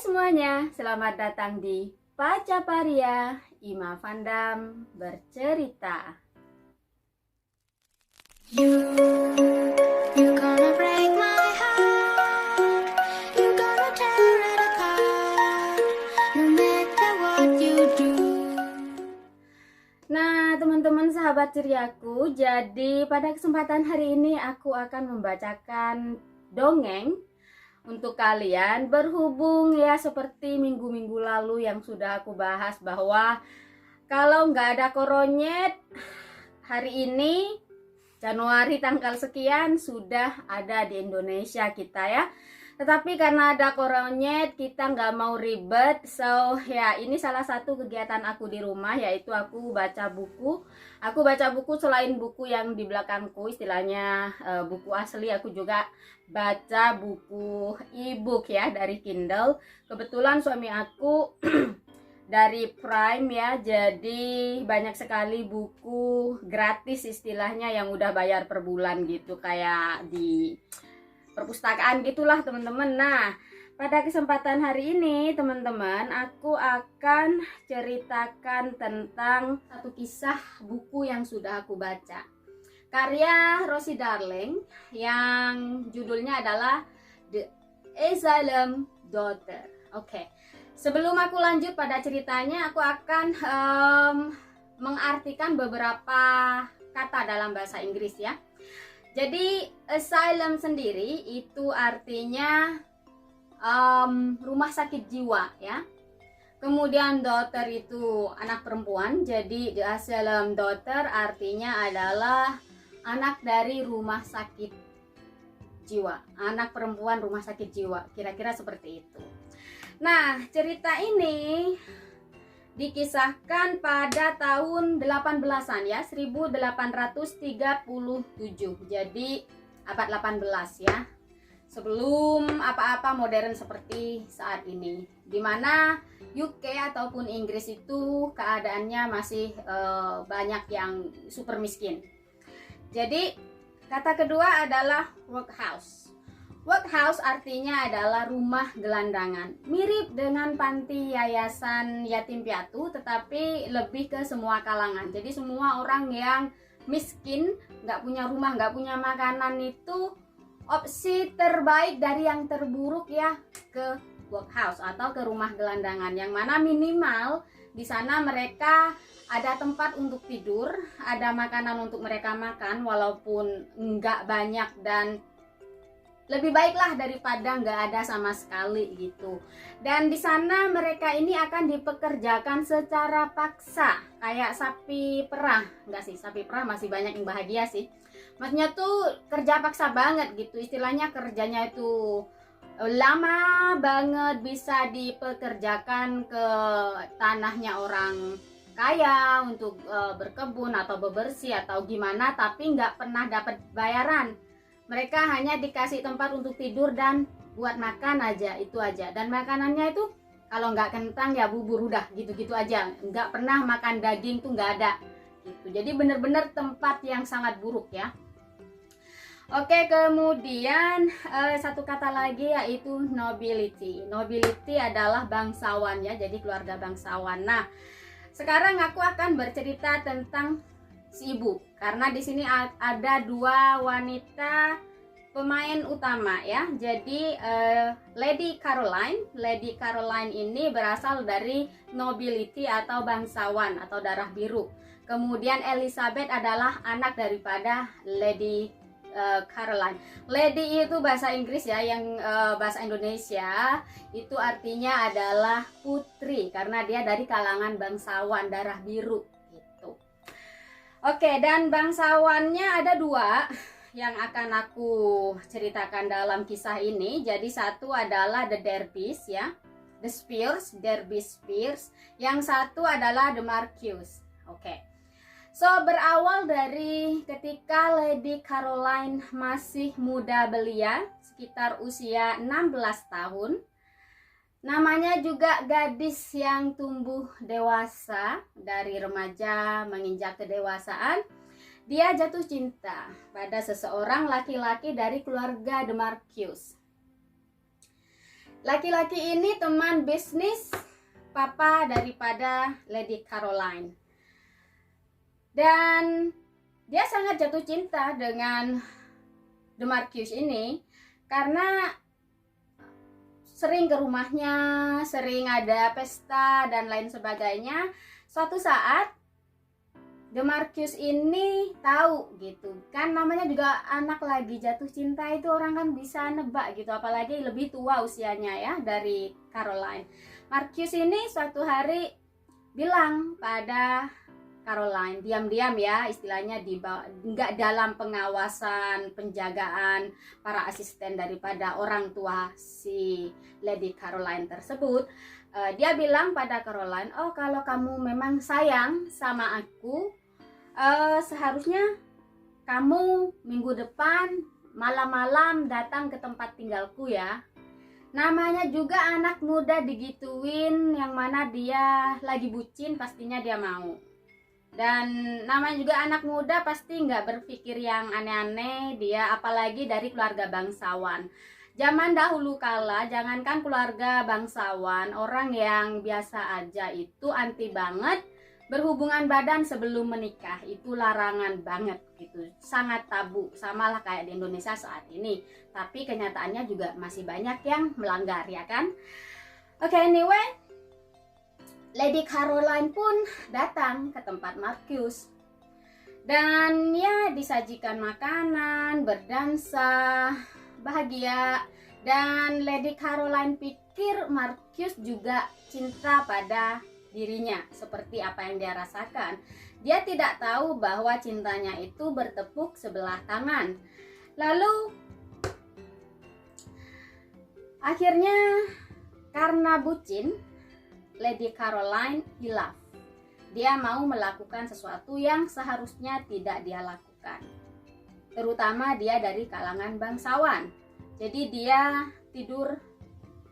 semuanya, selamat datang di Paca Paria, Ima Vandam bercerita. You gonna break my heart. You gonna tear it apart. No matter what you do. Nah, teman-teman sahabat ceriaku, jadi pada kesempatan hari ini aku akan membacakan dongeng untuk kalian, berhubung ya seperti minggu-minggu lalu yang sudah aku bahas bahwa kalau nggak ada koronyet, hari ini Januari tanggal sekian sudah ada di Indonesia kita ya. Tetapi karena ada koronyet, kita nggak mau ribet. So ya, ini salah satu kegiatan aku di rumah, yaitu aku baca buku. Aku baca buku selain buku yang di belakangku, istilahnya buku asli. Aku juga baca buku e-book ya, dari Kindle. Kebetulan suami aku dari Prime ya, jadi banyak sekali buku gratis istilahnya yang udah bayar per bulan gitu, kayak di perpustakaan gitulah teman-teman. Nah, pada kesempatan hari ini teman-teman, aku akan ceritakan tentang satu kisah buku yang sudah aku baca, karya Rosie Darling, yang judulnya adalah The Asylum Daughter. Oke. Sebelum aku lanjut pada ceritanya, aku akan mengartikan beberapa kata dalam bahasa Inggris ya. Jadi asylum sendiri itu artinya rumah sakit jiwa ya. Kemudian daughter itu anak perempuan, jadi the asylum daughter artinya adalah anak dari rumah sakit jiwa, anak perempuan rumah sakit jiwa, kira-kira seperti itu. Nah, cerita ini dikisahkan pada tahun 18-an ya, 1837. Jadi abad 18 ya. Sebelum apa-apa modern seperti saat ini, dimana UK ataupun Inggris itu keadaannya masih banyak yang super miskin. Jadi kata kedua adalah workhouse. Workhouse artinya adalah rumah gelandangan, mirip dengan panti yayasan yatim piatu, tetapi lebih ke semua kalangan. Jadi semua orang yang miskin, nggak punya rumah, nggak punya makanan, itu opsi terbaik dari yang terburuk ya, ke workhouse atau ke rumah gelandangan, yang mana minimal di sana mereka ada tempat untuk tidur, ada makanan untuk mereka makan walaupun nggak banyak, dan lebih baiklah daripada nggak ada sama sekali gitu. Dan di sana mereka ini akan dipekerjakan secara paksa, kayak sapi perah. Enggak sih, sapi perah masih banyak yang bahagia sih. Maksudnya tuh kerja paksa banget gitu, istilahnya kerjanya itu lama banget, bisa dipekerjakan ke tanahnya orang kaya untuk berkebun atau bebersih atau gimana, tapi nggak pernah dapat bayaran. Mereka hanya dikasih tempat untuk tidur dan buat makan aja, itu aja. Dan makanannya itu kalau nggak kentang ya bubur, udah gitu-gitu aja. Nggak pernah makan daging tuh, nggak ada gitu. Jadi bener-bener tempat yang sangat buruk ya. Oke, kemudian satu kata lagi yaitu nobility. Nobility adalah bangsawan ya, jadi keluarga bangsawan. Nah, sekarang aku akan bercerita tentang si ibu, karena di sini ada dua wanita pemain utama ya. Jadi Lady Caroline ini berasal dari nobility atau bangsawan atau darah biru. Kemudian Elizabeth adalah anak daripada Lady Caroline. Lady itu bahasa Inggris ya, yang bahasa Indonesia itu artinya adalah putri, karena dia dari kalangan bangsawan darah biru. Oke, dan bangsawannya ada dua yang akan aku ceritakan dalam kisah ini. Jadi satu adalah The Derbys ya, The Spears, Derby Spears. Yang satu adalah The Marquis. Oke. So, berawal dari ketika Lady Caroline masih muda belia, sekitar usia 16 tahun. Namanya juga gadis yang tumbuh dewasa, dari remaja menginjak kedewasaan. Dia jatuh cinta pada seseorang laki-laki dari keluarga The Marquis. Laki-laki ini teman bisnis papa daripada Lady Caroline. Dan dia sangat jatuh cinta dengan DeMarcus ini karena sering ke rumahnya, sering ada pesta dan lain sebagainya. Suatu saat DeMarcus ini tahu gitu kan, namanya juga anak lagi jatuh cinta itu orang kan bisa nebak gitu, apalagi lebih tua usianya ya dari Caroline. Marcus ini suatu hari bilang pada Caroline, diam-diam ya istilahnya, nggak dalam pengawasan penjagaan para asisten daripada orang tua si Lady Caroline tersebut. Dia bilang pada Caroline, oh kalau kamu memang sayang sama aku, seharusnya kamu minggu depan malam-malam datang ke tempat tinggalku ya. Namanya juga anak muda digituin, yang mana dia lagi bucin pastinya dia mau. Dan namanya juga anak muda pasti nggak berpikir yang aneh-aneh dia, apalagi dari keluarga bangsawan. Zaman dahulu kala, jangankan keluarga bangsawan, orang yang biasa aja itu anti banget berhubungan badan sebelum menikah. Itu larangan banget gitu, sangat tabu, samalah kayak di Indonesia saat ini. Tapi kenyataannya juga masih banyak yang melanggar ya kan. Oke, anyway, Lady Caroline pun datang ke tempat Marcus. Dan ya disajikan makanan, berdansa, bahagia. Dan Lady Caroline pikir Marcus juga cinta pada dirinya seperti apa yang dia rasakan. Dia tidak tahu bahwa cintanya itu bertepuk sebelah tangan. Lalu akhirnya karena bucin, Lady Caroline hilaf. Dia mau melakukan sesuatu yang seharusnya tidak dia lakukan. Terutama dia dari kalangan bangsawan. Jadi dia tidur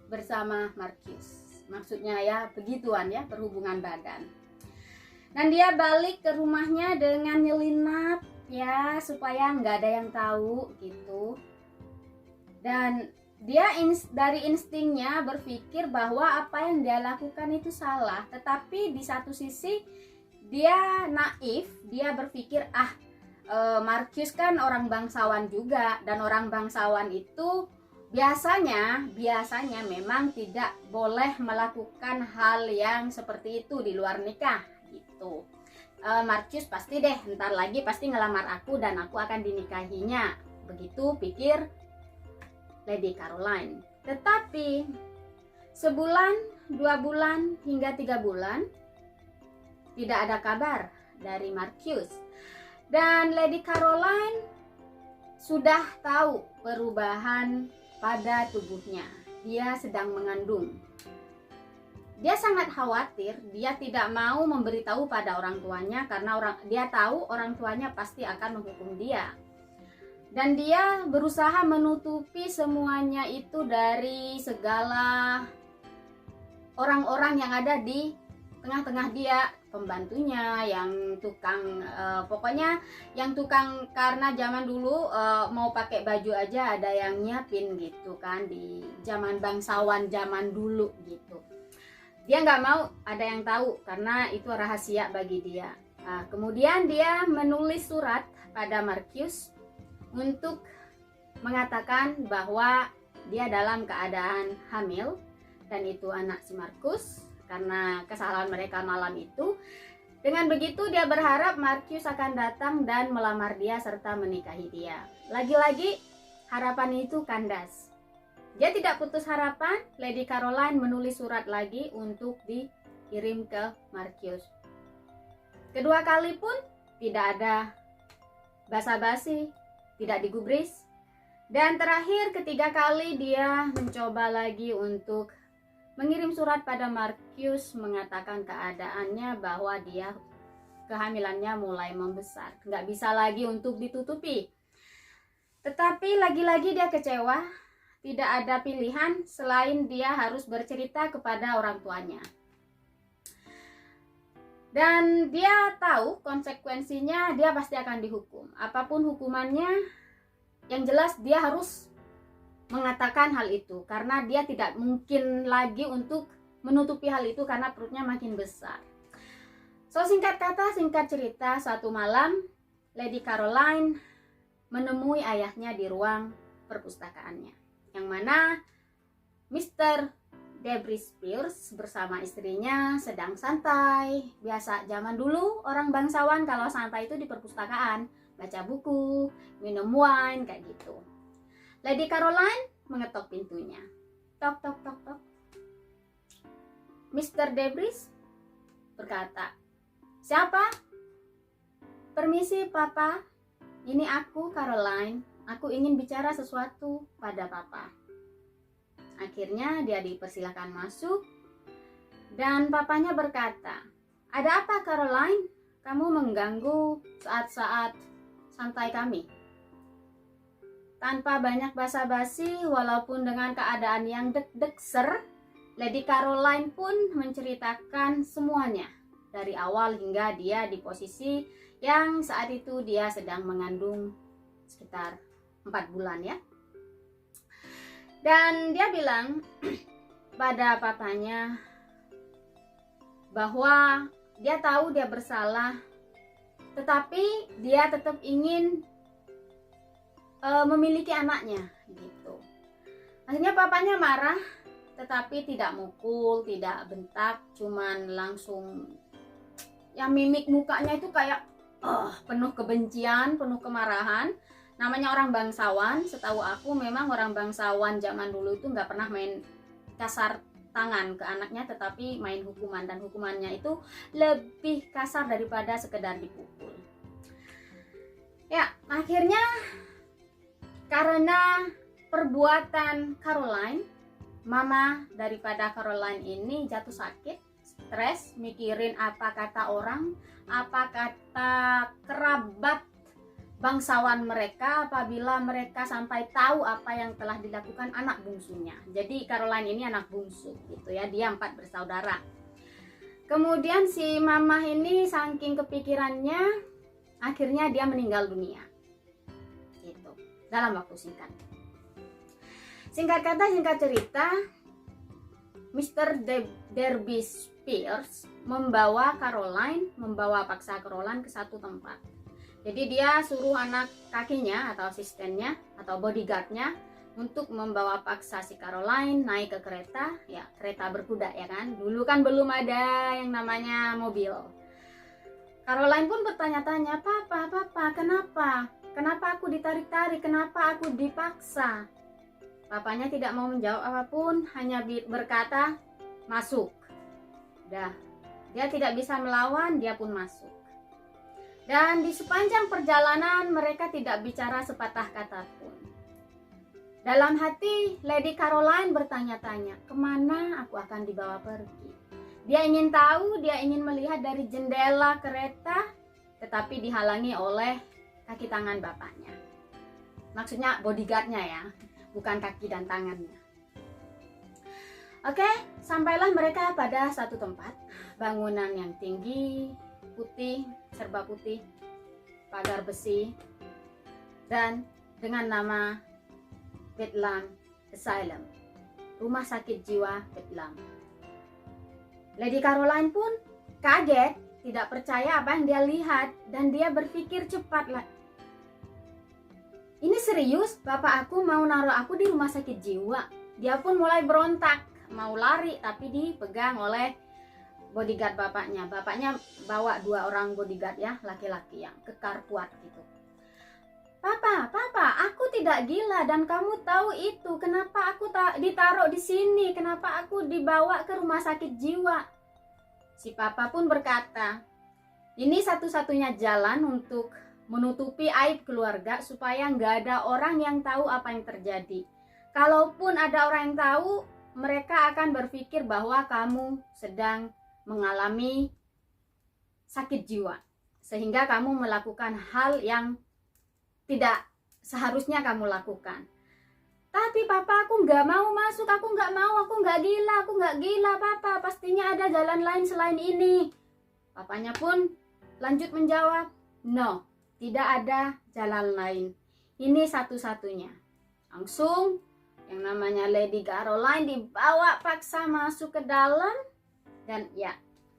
bersama Marcus. Maksudnya ya begituan ya, perhubungan badan. Dan dia balik ke rumahnya dengan nyelinap ya, supaya nggak ada yang tahu gitu. Dan dia dari instingnya berpikir bahwa apa yang dia lakukan itu salah. Tetapi di satu sisi dia naif, dia berpikir Marcus kan orang bangsawan juga, dan orang bangsawan itu biasanya memang tidak boleh melakukan hal yang seperti itu di luar nikah gitu. Marcus pasti deh ntar lagi pasti ngelamar aku dan aku akan dinikahinya, begitu pikir Lady Caroline. Tetapi sebulan, 2 bulan, hingga 3 bulan tidak ada kabar dari Marcus. Dan Lady Caroline sudah tahu perubahan pada tubuhnya. Dia sedang mengandung. Dia sangat khawatir, dia tidak mau memberitahu pada orang tuanya karena dia tahu orang tuanya pasti akan menghukum dia. Dan dia berusaha menutupi semuanya itu dari segala orang-orang yang ada di tengah-tengah dia, pembantunya, yang tukang, pokoknya yang tukang, karena zaman dulu mau pakai baju aja ada yang nyiapin gitu kan, di zaman bangsawan zaman dulu gitu. Dia nggak mau ada yang tahu karena itu rahasia bagi dia. Kemudian dia menulis surat pada Marcus untuk mengatakan bahwa dia dalam keadaan hamil, dan itu anak si Marcus karena kesalahan mereka malam itu. Dengan begitu dia berharap Marcus akan datang dan melamar dia serta menikahi dia. Lagi-lagi harapan itu kandas. Dia tidak putus harapan. Lady Caroline menulis surat lagi untuk dikirim ke Marcus. Kedua kali pun tidak ada basa-basi, tidak digubris. Dan terakhir ketiga kali dia mencoba lagi untuk mengirim surat pada Marcus mengatakan keadaannya bahwa dia kehamilannya mulai membesar, nggak bisa lagi untuk ditutupi. Tetapi lagi-lagi dia kecewa, tidak ada pilihan selain dia harus bercerita kepada orang tuanya. Dan dia tahu konsekuensinya, dia pasti akan dihukum. Apapun hukumannya, yang jelas dia harus mengatakan hal itu karena dia tidak mungkin lagi untuk menutupi hal itu karena perutnya makin besar. So, singkat kata, singkat cerita, suatu malam Lady Caroline menemui ayahnya di ruang perpustakaannya, yang mana Mr. Debris Pierce bersama istrinya sedang santai. Biasa zaman dulu orang bangsawan kalau santai itu di perpustakaan, baca buku, minum wine, kayak gitu. Lady Caroline mengetok pintunya. Tok, tok, tok, tok. Mr. Debris berkata, "Siapa?" "Permisi, Papa. Ini aku, Caroline. Aku ingin bicara sesuatu pada Papa." Akhirnya dia dipersilakan masuk dan papanya berkata, "Ada apa, Caroline? Kamu mengganggu saat-saat santai kami." Tanpa banyak basa-basi, walaupun dengan keadaan yang deg-degser, Lady Caroline pun menceritakan semuanya dari awal hingga dia di posisi yang saat itu dia sedang mengandung sekitar 4 bulan ya. Dan dia bilang pada papanya bahwa dia tahu dia bersalah, tetapi dia tetap ingin memiliki anaknya gitu. Akhirnya papanya marah, tetapi tidak mukul, tidak bentak, cuman langsung ya mimik mukanya itu kayak penuh kebencian, penuh kemarahan. Namanya orang bangsawan, setahu aku memang orang bangsawan zaman dulu itu nggak pernah main kasar tangan ke anaknya, tetapi main hukuman, dan hukumannya itu lebih kasar daripada sekedar dipukul. Ya, akhirnya karena perbuatan Caroline, mama daripada Caroline ini jatuh sakit, stres, mikirin apa kata orang, apa kata kerabat bangsawan mereka apabila mereka sampai tahu apa yang telah dilakukan anak bungsunya. Jadi Caroline ini anak bungsu gitu ya, dia 4 bersaudara. Kemudian si mama ini saking kepikirannya, akhirnya dia meninggal dunia gitu, dalam waktu singkat. Singkat kata, singkat cerita, Mr. Debris Pierce membawa paksa Caroline ke satu tempat. Jadi dia suruh anak kakinya atau asistennya atau bodyguardnya untuk membawa paksa si Caroline naik ke kereta, ya kereta berkuda ya kan. Dulu kan belum ada yang namanya mobil. Caroline pun bertanya-tanya, Papa, kenapa? Kenapa aku ditarik-tarik? Kenapa aku dipaksa?" Papanya tidak mau menjawab apapun, hanya berkata, "Masuk." Dah, dia tidak bisa melawan, dia pun masuk. Dan di sepanjang perjalanan mereka tidak bicara sepatah kata pun. Dalam hati, Lady Caroline bertanya-tanya, kemana aku akan dibawa pergi? Dia ingin tahu, dia ingin melihat dari jendela kereta, tetapi dihalangi oleh kaki tangan bapaknya. Maksudnya bodyguardnya ya, bukan kaki dan tangannya. Oke, sampailah mereka pada satu tempat, bangunan yang tinggi, putih, serba putih, pagar besi, dan dengan nama Bedlam Asylum, rumah sakit jiwa Bedlam. Lady Caroline pun kaget, tidak percaya apa yang dia lihat, dan dia berpikir cepatlah. Ini serius, bapak aku mau naruh aku di rumah sakit jiwa. Dia pun mulai berontak, mau lari, tapi dipegang oleh bodyguard bapaknya. Bapaknya bawa 2 orang bodyguard ya, laki-laki yang kekar kuat gitu. Papa, aku tidak gila dan kamu tahu itu. Kenapa aku ditaruh di sini? Kenapa aku dibawa ke rumah sakit jiwa? Si papa pun berkata, ini satu-satunya jalan untuk menutupi aib keluarga supaya nggak ada orang yang tahu apa yang terjadi. Kalaupun ada orang yang tahu, mereka akan berpikir bahwa kamu sedang mengalami sakit jiwa, sehingga kamu melakukan hal yang tidak seharusnya kamu lakukan. Tapi papa, aku nggak mau masuk, aku nggak gila papa, pastinya ada jalan lain selain ini. Papanya pun lanjut menjawab, no, tidak ada jalan lain, ini satu-satunya. Langsung yang namanya Lady Caroline dibawa paksa masuk ke dalam, dan ya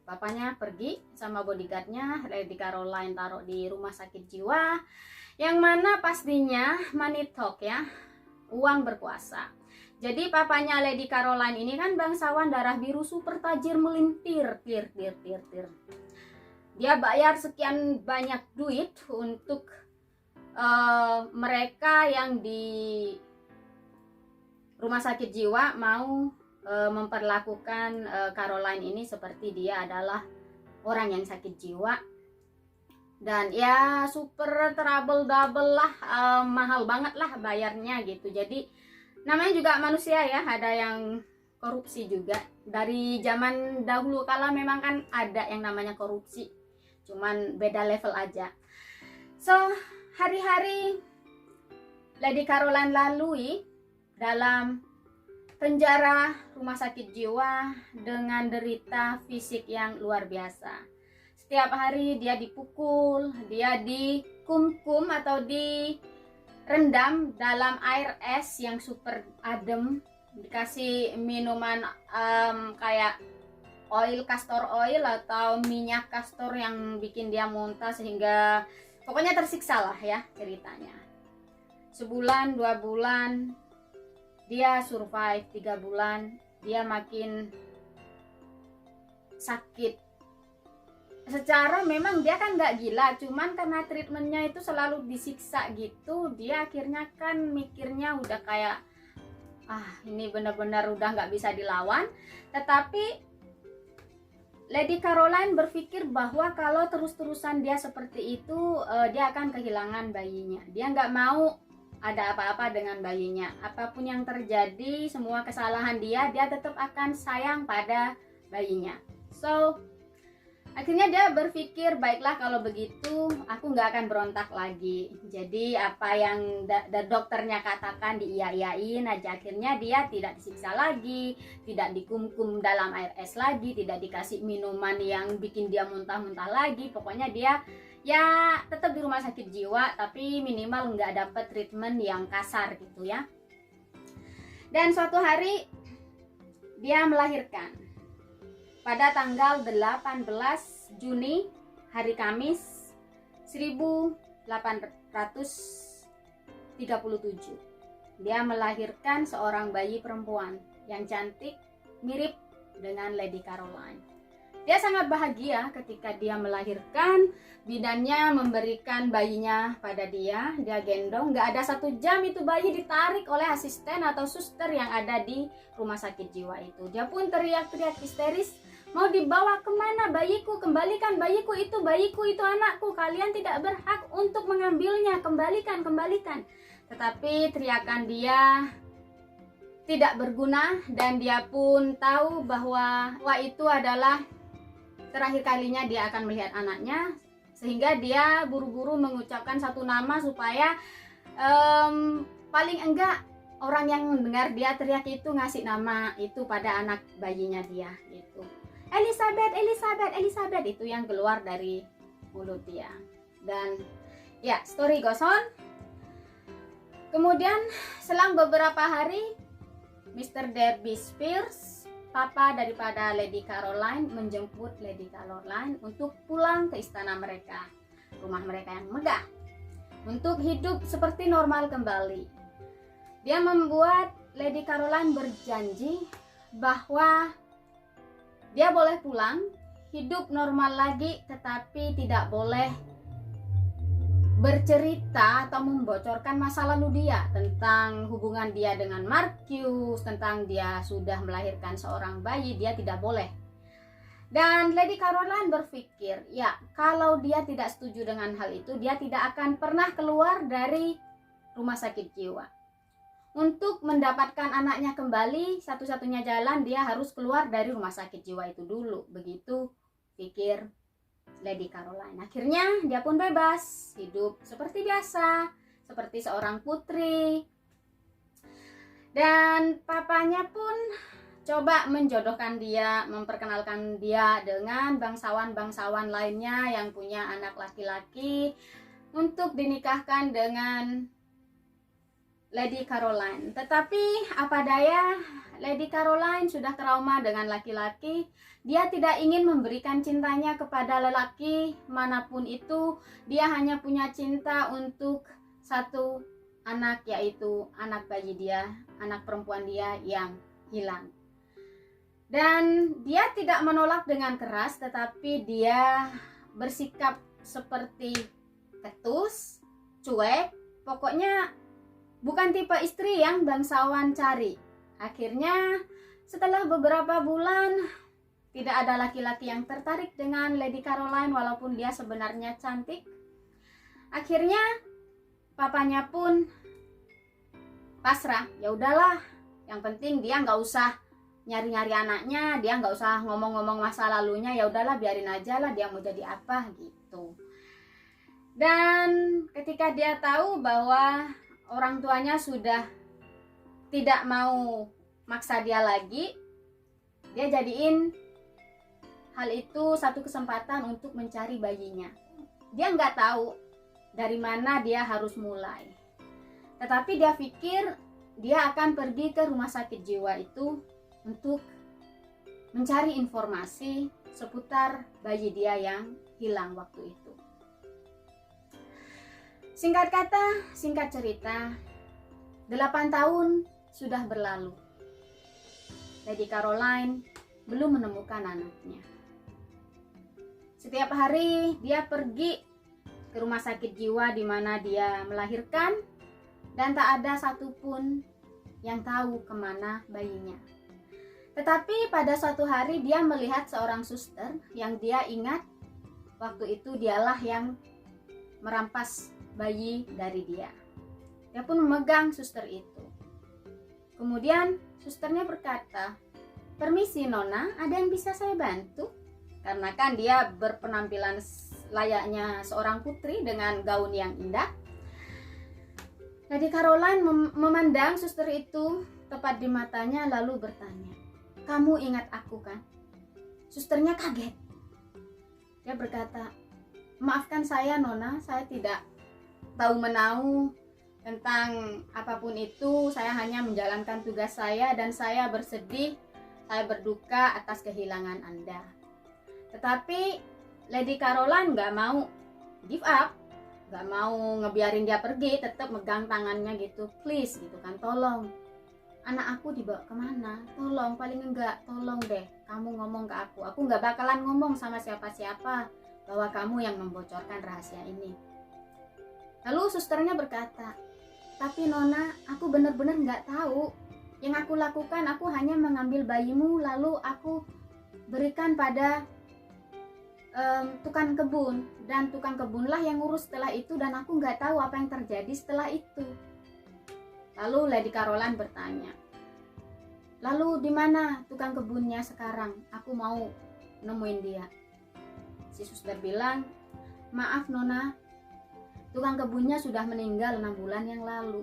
papanya pergi sama bodyguardnya. Lady Caroline taruh di rumah sakit jiwa, yang mana pastinya money talk ya, uang berkuasa. Jadi papanya Lady Caroline ini kan bangsawan darah biru super tajir melintir, tir. Dia bayar sekian banyak duit untuk mereka yang di rumah sakit jiwa mau memperlakukan Caroline ini seperti dia adalah orang yang sakit jiwa. Dan ya super trouble double lah, mahal banget lah bayarnya gitu. Jadi namanya juga manusia ya, ada yang korupsi juga. Dari zaman dahulu kala memang kan ada yang namanya korupsi, cuman beda level aja. So hari-hari Lady Caroline lalui dalam penjara rumah sakit jiwa dengan derita fisik yang luar biasa. Setiap hari dia dipukul, dia dikum-kum atau direndam dalam air es yang super adem, dikasih minuman kayak castor oil atau minyak castor yang bikin dia muntah, sehingga pokoknya tersiksa lah ya ceritanya. Sebulan, 2 bulan, dia survive, 3 bulan, dia makin sakit. Secara memang dia kan nggak gila, cuman karena treatmentnya itu selalu disiksa gitu, dia akhirnya kan mikirnya udah kayak ini benar-benar udah nggak bisa dilawan. Tetapi Lady Caroline berpikir bahwa kalau terus-terusan dia seperti itu, dia akan kehilangan bayinya. Dia nggak mau ada apa-apa dengan bayinya. Apapun yang terjadi, semua kesalahan dia tetap akan sayang pada bayinya. So akhirnya dia berpikir, baiklah kalau begitu aku nggak akan berontak lagi. Jadi apa yang dokternya katakan diiyain aja. Akhirnya dia tidak disiksa lagi, tidak dikum-kum dalam air es lagi, tidak dikasih minuman yang bikin dia muntah-muntah lagi. Pokoknya dia ya tetap di rumah sakit jiwa, tapi minimal nggak dapet treatment yang kasar gitu ya. Dan suatu hari dia melahirkan pada tanggal 18 Juni, hari Kamis 1837. Dia melahirkan seorang bayi perempuan yang cantik, mirip dengan Lady Caroline. Dia sangat bahagia ketika dia melahirkan. Bidannya memberikan bayinya pada dia gendong. Gak ada 1 jam itu bayi ditarik oleh asisten atau suster yang ada di rumah sakit jiwa itu. Dia pun teriak-teriak histeris, mau dibawa kemana bayiku? Kembalikan bayiku itu anakku. Kalian tidak berhak untuk mengambilnya. Kembalikan. Tetapi teriakan dia tidak berguna, dan dia pun tahu bahwa itu adalah terakhir kalinya dia akan melihat anaknya. Sehingga dia buru-buru mengucapkan satu nama supaya paling enggak orang yang mendengar dia teriak itu ngasih nama itu pada anak bayinya dia gitu. Elizabeth, itu yang keluar dari mulut dia. Dan ya, story goes on. Kemudian selang beberapa hari, Mr. Derby Spears, papa daripada Lady Caroline, menjemput Lady Caroline untuk pulang ke istana mereka, rumah mereka yang megah, untuk hidup seperti normal kembali. Dia membuat Lady Caroline berjanji bahwa dia boleh pulang, hidup normal lagi, tetapi tidak boleh bercerita atau membocorkan masa lalu dia tentang hubungan dia dengan Marcus, tentang dia sudah melahirkan seorang bayi. Dia tidak boleh. Dan Lady Caroline berpikir, ya kalau dia tidak setuju dengan hal itu, dia tidak akan pernah keluar dari rumah sakit jiwa. Untuk mendapatkan anaknya kembali, satu-satunya jalan dia harus keluar dari rumah sakit jiwa itu dulu. Begitu pikir Lady Caroline. Akhirnya dia pun bebas, hidup seperti biasa, seperti seorang putri. Dan papanya pun coba menjodohkan dia, memperkenalkan dia dengan bangsawan-bangsawan lainnya yang punya anak laki-laki untuk dinikahkan dengan Lady Caroline. Tetapi apa daya, Lady Caroline sudah trauma dengan laki-laki. Dia tidak ingin memberikan cintanya kepada lelaki manapun itu. Dia hanya punya cinta untuk satu anak, yaitu anak bayi dia, anak perempuan dia yang hilang. Dan dia tidak menolak dengan keras, tetapi dia bersikap seperti ketus, cuek, pokoknya bukan tipe istri yang bangsawan cari. Akhirnya setelah beberapa bulan tidak ada laki-laki yang tertarik dengan Lady Caroline walaupun dia sebenarnya cantik. Akhirnya papanya pun pasrah. Ya udahlah, yang penting dia nggak usah nyari-nyari anaknya, dia nggak usah ngomong-ngomong masa lalunya. Ya udahlah, biarin aja lah dia mau jadi apa gitu. Dan ketika dia tahu bahwa orang tuanya sudah tidak mau maksa dia lagi, dia jadiin hal itu satu kesempatan untuk mencari bayinya. Dia nggak tahu dari mana dia harus mulai, tetapi dia pikir dia akan pergi ke rumah sakit jiwa itu untuk mencari informasi seputar bayi dia yang hilang waktu itu. Singkat kata, singkat cerita, 8 tahun sudah berlalu. Lady Caroline belum menemukan anaknya. Setiap hari dia pergi ke rumah sakit jiwa di mana dia melahirkan, dan tak ada satupun yang tahu kemana bayinya. Tetapi pada suatu hari dia melihat seorang suster yang dia ingat waktu itu dialah yang merampas bayi dari dia. Dia pun memegang suster itu. Kemudian susternya berkata, "Permisi Nona, ada yang bisa saya bantu?" Karena kan dia berpenampilan layaknya seorang putri dengan gaun yang indah. Lady Caroline memandang suster itu tepat di matanya lalu bertanya, "Kamu ingat aku kan?" Susternya kaget. Dia berkata, "Maafkan saya Nona, saya tidak tahu menahu tentang apapun itu. Saya hanya menjalankan tugas saya dan saya bersedih, saya berduka atas kehilangan Anda." Tetapi Lady Caroline gak mau give up, gak mau ngebiarin dia pergi, tetap megang tangannya gitu. "Please," gitu kan, "tolong, anak aku dibawa kemana? Tolong, paling enggak, tolong deh kamu ngomong ke aku. Aku gak bakalan ngomong sama siapa-siapa bahwa kamu yang membocorkan rahasia ini." Lalu susternya berkata, "Tapi Nona, aku benar-benar nggak tahu. Yang aku lakukan, aku hanya mengambil bayimu lalu aku berikan pada tukang kebun. Dan tukang kebunlah yang ngurus setelah itu dan aku nggak tahu apa yang terjadi setelah itu." Lalu Lady Caroline bertanya, "Lalu di mana tukang kebunnya sekarang? Aku mau nemuin dia." Si suster bilang, "Maaf Nona, tukang kebunnya sudah meninggal 6 bulan yang lalu."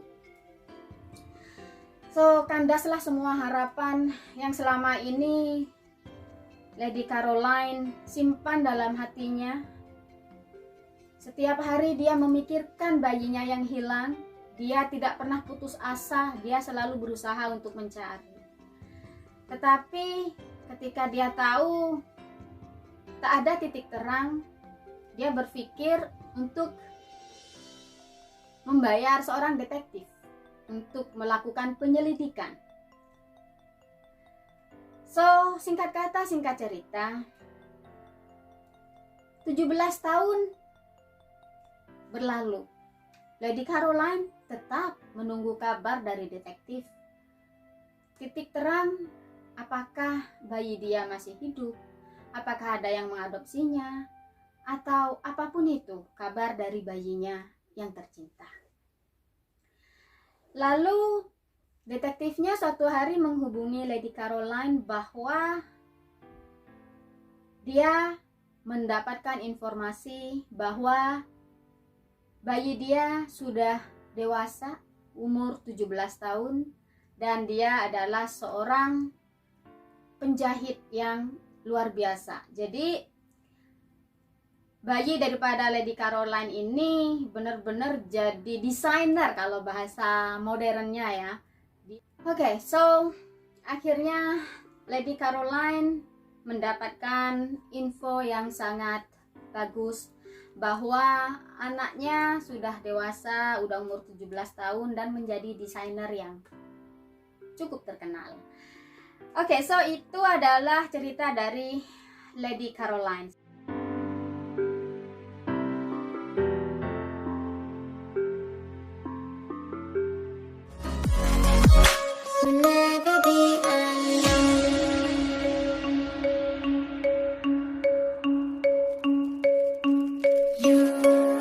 So, kandaslah semua harapan yang selama ini Lady Caroline simpan dalam hatinya. Setiap hari dia memikirkan bayinya yang hilang. Dia tidak pernah putus asa, dia selalu berusaha untuk mencari. Tetapi ketika dia tahu tak ada titik terang, dia berpikir untuk membayar seorang detektif untuk melakukan penyelidikan. So, singkat kata, singkat cerita, 17 tahun berlalu. Lady Caroline tetap menunggu kabar dari detektif. Titik terang, apakah bayi dia masih hidup? Apakah ada yang mengadopsinya? Atau apapun itu, kabar dari bayinya yang tercinta. Lalu detektifnya suatu hari menghubungi Lady Caroline bahwa dia mendapatkan informasi bahwa bayi dia sudah dewasa, umur 17 tahun, dan dia adalah seorang penjahit yang luar biasa. Jadi bayi daripada Lady Caroline ini benar-benar jadi desainer kalau bahasa modernnya ya. Oke, so akhirnya Lady Caroline mendapatkan info yang sangat bagus bahwa anaknya sudah dewasa, udah umur 17 tahun dan menjadi desainer yang cukup terkenal. Oke, so itu adalah cerita dari Lady Caroline. Whenever